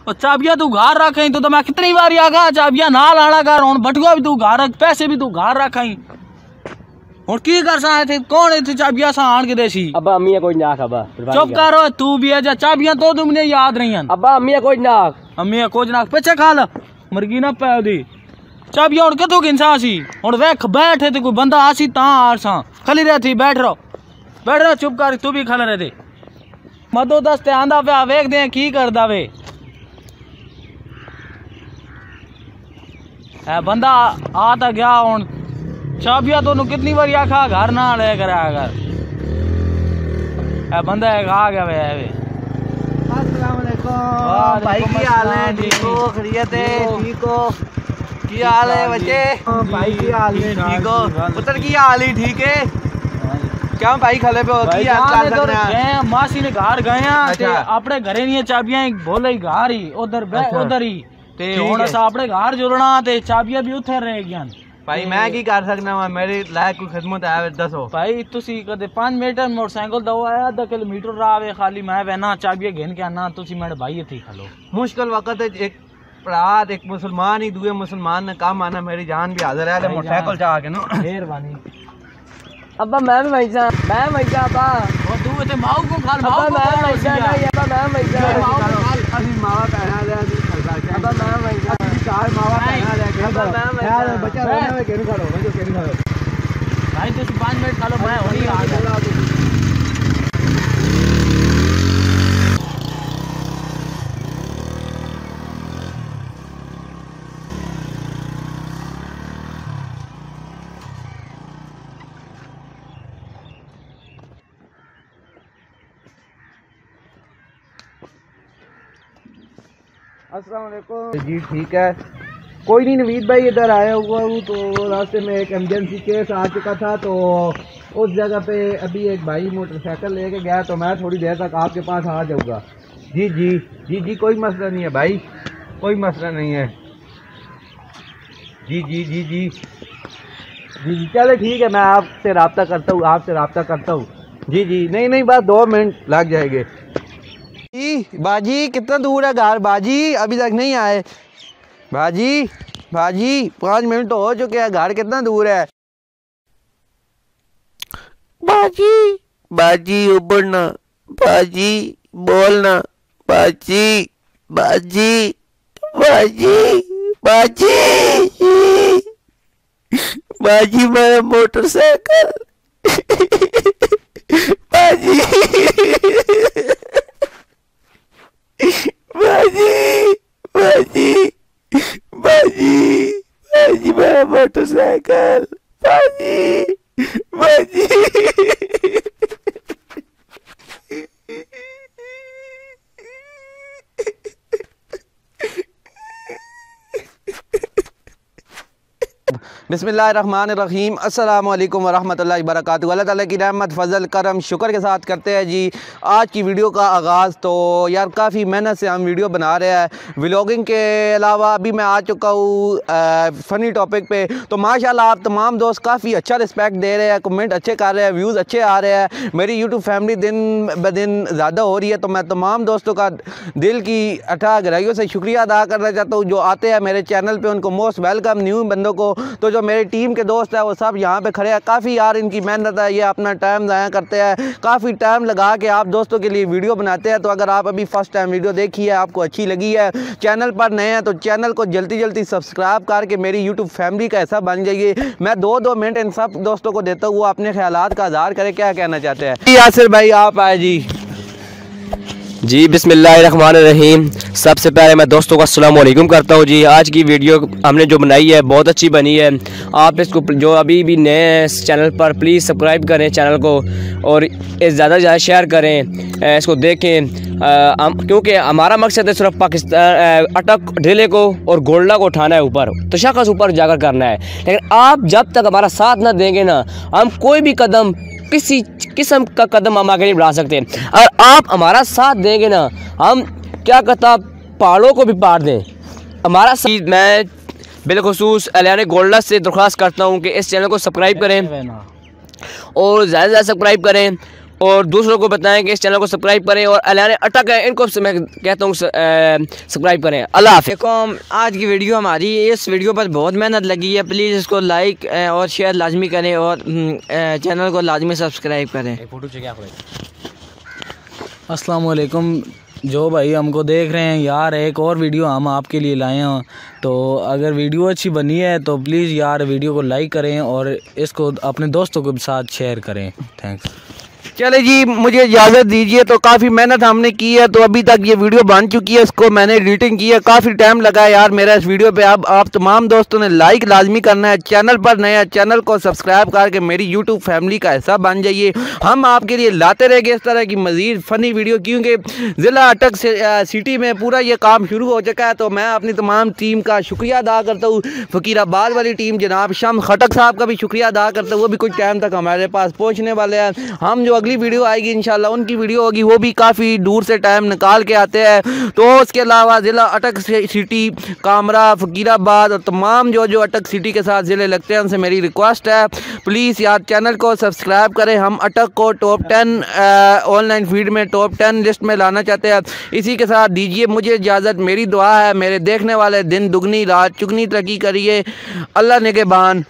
और चाबियां तू घर रख तो मैं कितनी बार आगा चाबियां ना लाना घर हूँ बटुआ भी तू घर रख पैसे भी तू घर रख हूँ की कर सा थे कौन इतनी चाबियां सा आन के देसी अब्बा अम्मी कोई ना अब्बा चुप करो तू भी है चाबियां तो तुमने याद नहीं है अब्बा अम्मी कोई ना अम्मी कुछ ना पीछे खा ल मरगी ना पै दी चाबियां हूँ कितों गिनसा सी हूँ वेख बैठे तो कोई बंदा आसी ता आसा खली रहती बैठ रहो चुप कर तू भी खल रहे थे मदो दस्ते आंदा पे वेख दे की करदा वे है बंदा आता गया हूँ चाबियां तो कितनी बार आखा घर ना ले कर अगर बंदा आ गया वे अस्सलाम वालेकुम भाई की हाल है ठीक हो खैरियत है ठीक हो की हाल है बच्चे भाई की हाल है ठीक हो पुत्र की हाल ही ठीक है क्या भाई खले पे की हाल कर रहे हैं मासी ने घर गए अपने घरे नहीं चाबियां बोले घर ही उधर ही ते हुन अस अपने घर जुलना ते चाबियां भी उथे रह गया भाई मैं की कर सकना वा मेरे लायक कोई खिदमत है दसो भाई तुसी कदे 5 मिनट मोटरसाइकिल दो आया आधा किलोमीटर रावे खाली मैं वैना चाबियां घेन के आना तुसी मेरे भाई थी खलो मुश्किल वक्त है एक रात एक मुसलमान ही दूसरे मुसलमान ने काम आना मेरी जान भी हाजिर है मोटरसाइकिल जा के ना मेहरबानी अब्बा मैं वैसा अब्बा वो तू ते माऊ को खाल माऊ मैं वैसा नहीं अब्बा मैं वैसा अभी मावा पहना ले अभी खलदा के अब्बा मैं वैसा चार मावा पहना ले के अब्बा मैं यार बच्चा रहना है केन खड़ो जो केन खड़ो भाई तुसी 5 मिनट खालो मैं होनी आ गया अस्सलाम वालेकुम जी ठीक है कोई नहीं नवीद भाई इधर आया हुआ हूँ तो रास्ते में एक एमरजेंसी केस आ चुका था तो उस जगह पे अभी एक भाई मोटरसाइकिल लेके गया तो मैं थोड़ी देर तक आपके पास आ जाऊँगा जी जी जी जी कोई मसला नहीं है भाई कोई मसला नहीं है जी जी जी जी जी जी चलो ठीक है मैं आपसे रब्ता करता हूँ जी जी नहीं बस 2 मिनट लग जाएंगे बाजी कितना दूर है घर बाजी अभी तक नहीं आए बाजी 5 मिनट तो हो चुके हैं घर कितना दूर है बाजी उबड़ना बाजी बोलना बाजी मेरा मोटरसाइकिल बाजी मेरा मोटरसाइकिल बाजी बिस्मिल्लाहिर्रहमानिर्रहीम अस्सलामु अलैकुम वरहमतुल्लाहि वबरकातुहू। अल्लाह ताला की रहमत फ़ज़ल करम शुक्र के साथ करते हैं जी आज की वीडियो का आगाज़। तो यार काफ़ी मेहनत से हम वीडियो बना रहे हैं व्लॉगिंग के अलावा अभी मैं आ चुका हूँ फ़नी टॉपिक पे। तो माशाल्लाह आप तमाम दोस्त काफ़ी अच्छा रिस्पेक्ट दे रहे हैं, कमेंट अच्छे कर रहे हैं, व्यूज़ अच्छे आ रहे हैं, मेरी यूट्यूब फैमिली दिन ब दिन ज़्यादा हो रही है। तो मैं तमाम दोस्तों का दिल की अथाह गहराइयों से शुक्रिया अदा करना चाहता हूँ जो आते हैं मेरे चैनल पर, उनको मोस्ट वेलकम। न्यू बंदों को तो जो मेरी टीम के दोस्त है वो सब यहाँ पे खड़े हैं। काफ़ी यार इनकी मेहनत है, ये अपना टाइम ज़ाया करते हैं, काफ़ी टाइम लगा के आप दोस्तों के लिए वीडियो बनाते हैं। तो अगर आप अभी फर्स्ट टाइम वीडियो देखी है, आपको अच्छी लगी है, चैनल पर नए हैं तो चैनल को जल्दी सब्सक्राइब करके मेरी यूट्यूब फैमिली का हिस्सा बन जाइए। मैं 2 मिनट इन सब दोस्तों को देता हूँ, वो अपने ख्यालात का इज़हार करें, क्या कहना चाहते हैं। यासिर भाई आप आए जी बिस्मिल्लाहिर्रहमानिर्रहीम। सबसे पहले मैं दोस्तों को अस्सलाम वालेकुम करता हूँ जी। आज की वीडियो हमने जो बनाई है बहुत अच्छी बनी है। आप इसको जो अभी भी नए हैं इस चैनल पर प्लीज़ सब्सक्राइब करें चैनल को और ज़्यादा से ज़्यादा शेयर करें, इसको देखें, क्योंकि हमारा मकसद है सिर्फ पाकिस्तान अटक ढीले को और गोल्डा को उठाना है ऊपर, तो शख्स ऊपर जाकर करना है। लेकिन आप जब तक हमारा साथ ना देंगे ना, हम कोई भी कदम किसी किस्म का कदम हम आगे नहीं बढ़ा सकते। और आप हमारा साथ देंगे ना, हम क्या कहता पहाड़ों को भी पार दें हमारा साथ। मैं बिलखुसूस एलियान गोल्डा से दरख्वास्त करता हूं कि इस चैनल को सब्सक्राइब करें और ज़्यादा से ज़्यादा सब्सक्राइब करें और दूसरों को बताएं कि इस चैनल को सब्सक्राइब करें, और अलाने अटक है इनको मैं कहता हूँ सब्सक्राइब करें। अल्लाह हाफ़िज़। देखो आज की वीडियो हमारी, इस वीडियो पर बहुत मेहनत लगी है। प्लीज़ इसको लाइक और शेयर लाजमी करें और चैनल को लाजमी सब्सक्राइब करें। अस्सलाम वालेकुम। जो भाई हमको देख रहे हैं यार, एक और वीडियो हम आपके लिए लाए हैं, तो अगर वीडियो अच्छी बनी है तो प्लीज़ यार वीडियो को लाइक करें और इसको अपने दोस्तों के साथ शेयर करें। थैंक्स। चले जी, मुझे इजाज़त दीजिए। तो काफ़ी मेहनत हमने की है, तो अभी तक ये वीडियो बन चुकी है, इसको मैंने एडिटिंग की है, काफ़ी टाइम लगा है यार मेरा इस वीडियो पे। अब आप तमाम दोस्तों ने लाइक लाजमी करना है, चैनल पर नया चैनल को सब्सक्राइब करके मेरी यूट्यूब फैमिली का हिस्सा बन जाइए। हम आपके लिए लाते रहेंगे इस तरह की मज़ीद फ़नी वीडियो, क्योंकि ज़िला अटक सिटी में पूरा ये काम शुरू हो चुका है। तो मैं अपनी तमाम टीम का शुक्रिया अदा करता हूँ। फ़कीराबाद वाली टीम जनाब शम्स खटक साहब का भी शुक्रिया अदा करता हूँ, वो भी कुछ टाइम तक हमारे पास पहुँचने वाले हैं। हम जो अगली वीडियो आएगी इंशाल्लाह उनकी वीडियो होगी, वो भी काफ़ी दूर से टाइम निकाल के आते हैं। तो उसके अलावा ज़िला अटक सिटी, कामरा, फ़कीराबाद और तमाम जो अटक सिटी के साथ ज़िले लगते हैं उनसे मेरी रिक्वेस्ट है, प्लीज़ यार चैनल को सब्सक्राइब करें। हम अटक को टॉप 10 ऑनलाइन फीड में टॉप 10 लिस्ट में लाना चाहते हैं। इसी के साथ दीजिए मुझे इजाज़त। मेरी दुआ है मेरे देखने वाले दिन दुगनी रात चुगनी तरक्की करिए। अल्लाह निगहबान।